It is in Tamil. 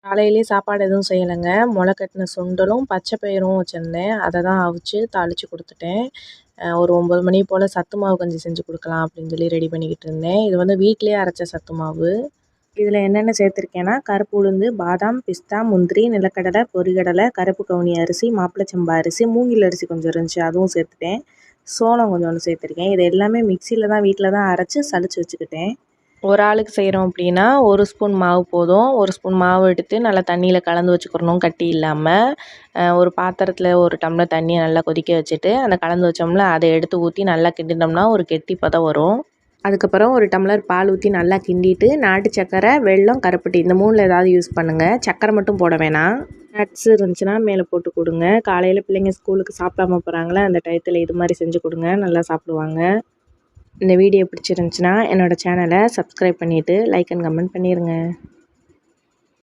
காலையிலேயே சாப்பாடு எதுவும் செய்யலைங்க. மொள கட்டின சுண்டலும், பச்சை பயிரும் வச்சுருந்தேன். அதை தான் அவிச்சு தாளித்து கொடுத்துட்டேன். ஒரு 9 மணி போல் சத்து மாவு கஞ்சி செஞ்சு கொடுக்கலாம் அப்படின்னு சொல்லி ரெடி பண்ணிக்கிட்டு இருந்தேன். இது வந்து வீட்டிலேயே அரைச்ச சத்து மாவு. இதில் என்னென்ன சேர்த்துருக்கேன்னா, கருப்பு உளுந்து, பாதாம், பிஸ்தா, முந்திரி, நிலக்கடலை, பொரிகடலை, கருப்பு கவுனி அரிசி, மாப்பிளை சம்பா அரிசி, மூங்கில் அரிசி கொஞ்சம் இருந்துச்சு, அதுவும் சேர்த்துட்டேன். சோளம் கொஞ்சோண்டு சேர்த்துருக்கேன். இது எல்லாமே மிக்சியில் தான் வீட்டில் தான் அரைச்சி சலிச்சு வச்சுக்கிட்டேன். ஒரு ஆளுக்கு செய்கிறோம் அப்படின்னா 1 ஸ்பூன் மாவு போதும். 1 ஸ்பூன் மாவு எடுத்து நல்லா தண்ணியில் கலந்து வச்சுக்கிறணும், கட்டி இல்லாமல். ஒரு பாத்திரத்தில் 1 டம்ளர் தண்ணியை நல்லா கொதிக்க வச்சுட்டு, அந்த கலந்து வச்சோம்ல அதை எடுத்து ஊற்றி நல்லா கிண்டினோம்னா ஒரு கெட்டி பதம் வரும். அதுக்கப்புறம் 1 டம்ளர் பால் ஊற்றி நல்லா கிண்டிட்டு, நாட்டு சர்க்கரை, வெல்லம், கருப்பட்டி இந்த 3ல் ஏதாவது யூஸ் பண்ணுங்கள். சர்க்கரை மட்டும் போட வேணாம். நட்ஸ் இருந்துச்சுன்னா மேலே போட்டு கொடுங்க. காலையில் பிள்ளைங்க ஸ்கூலுக்கு சாப்பிடாம போகிறாங்களே, அந்த டயத்தில் இது மாதிரி செஞ்சு கொடுங்க, நல்லா சாப்பிடுவாங்க. இந்த வீடியோ பிடிச்சிருந்துச்சுன்னா என்னோடய சேனலை சப்ஸ்கிரைப் பண்ணிவிட்டு லைக் அண்ட் கமெண்ட் பண்ணிடுங்க.